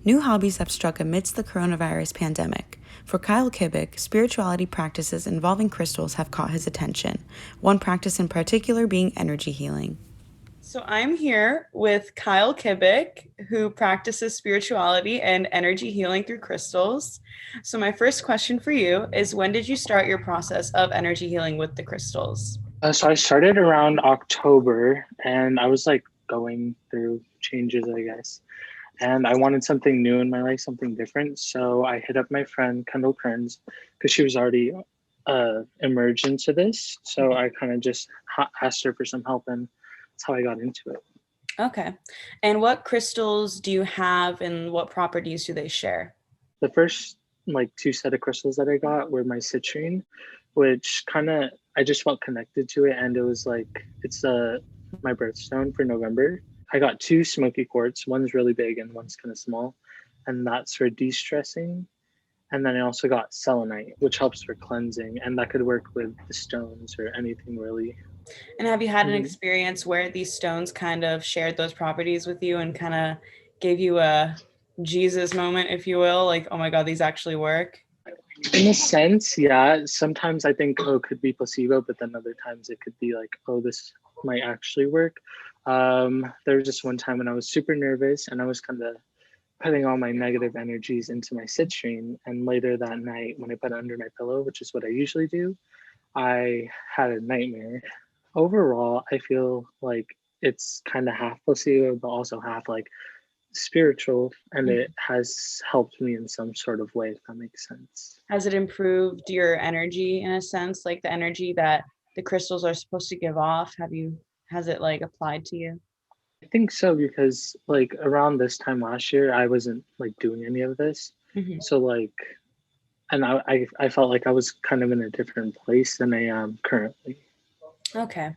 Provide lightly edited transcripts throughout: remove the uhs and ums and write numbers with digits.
New hobbies have struck amidst the coronavirus pandemic. For Kyle Kibic, spirituality practices involving crystals have caught his attention, one practice in particular being energy healing. So I'm here with Kyle Kibic, who practices spirituality and energy healing through crystals. So my first question for you is, when did you start your process of energy healing with the crystals? So I started around October and I was like going through changes, I guess. And I wanted something new in my life, something different. So I hit up my friend Kendall Kearns because she was already emerged into this. So I kind of just asked her for some help, and that's how I got into it. Okay. And what crystals do you have and what properties do they share? The first like two set of crystals that I got were my citrine, which kind of I just felt connected to it, and it was like it's my birthstone for November. I got two smoky quartz. One's really big and one's kind of small, and that's for de-stressing. And then I also got selenite, which helps for cleansing, and that could work with the stones or anything really. And have you had an Mhm. experience where these stones kind of shared those properties with you and kind of gave you a Jesus moment, if you will? Like, oh my God, these actually work? In a sense, yeah. Sometimes I think, oh, it could be placebo, but then other times it could be like, oh, this might actually work. There was just one time when I was super nervous and I was kind of putting all my negative energies into my citrine. And later that night, when I put it under my pillow, which is what I usually do, I had a nightmare. Overall, I feel like it's kind of half placebo, but also half like spiritual, and it has helped me in some sort of way, if that makes sense. Has it improved your energy in a sense, like the energy that the crystals are supposed to give off? Has it like applied to you? I think so because like around this time last year, I wasn't like doing any of this. Hmm. So like, and I felt like I was kind of in a different place than I am currently. Okay.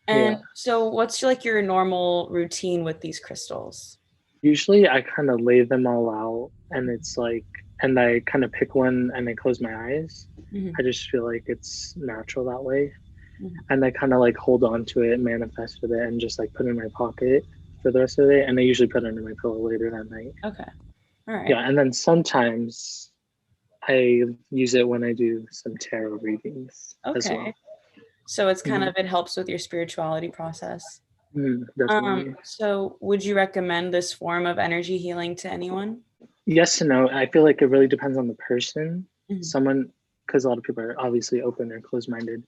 And Yeah. so what's like your normal routine with these crystals? Usually I kind of lay them all out and it's like, and I kind of pick one and I close my eyes. Hmm. I just feel like it's natural that way. And I kind of like hold on to it, manifest with it, and just like put it in my pocket for the rest of the day. And I usually put it under my pillow later that night. Okay. All right. Yeah, and then sometimes I use it when I do some tarot readings as Okay. well. So it's kind Mhm. of, it helps with your spirituality process. Definitely. So would you recommend this form of energy healing to anyone? Yes and no. I feel like it really depends on the person. Mhm. Someone, because a lot of people are obviously open or closed minded.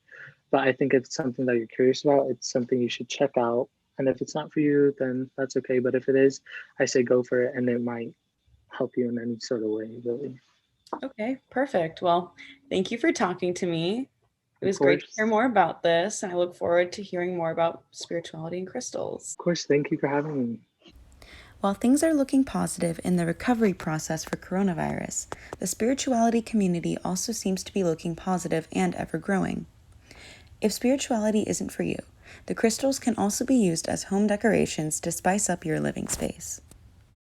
But I think if it's something that you're curious about, it's something you should check out. And if it's not for you, then that's okay. But if it is, I say go for it, and it might help you in any sort of way, really. Okay, perfect. Well, thank you for talking to me. It Of was great to course. hear more about this, and I look forward to hearing more about spirituality and crystals. Of course. Thank you for having me. While things are looking positive in the recovery process for coronavirus, the spirituality community also seems to be looking positive and ever growing. If spirituality isn't for you, the crystals can also be used as home decorations to spice up your living space.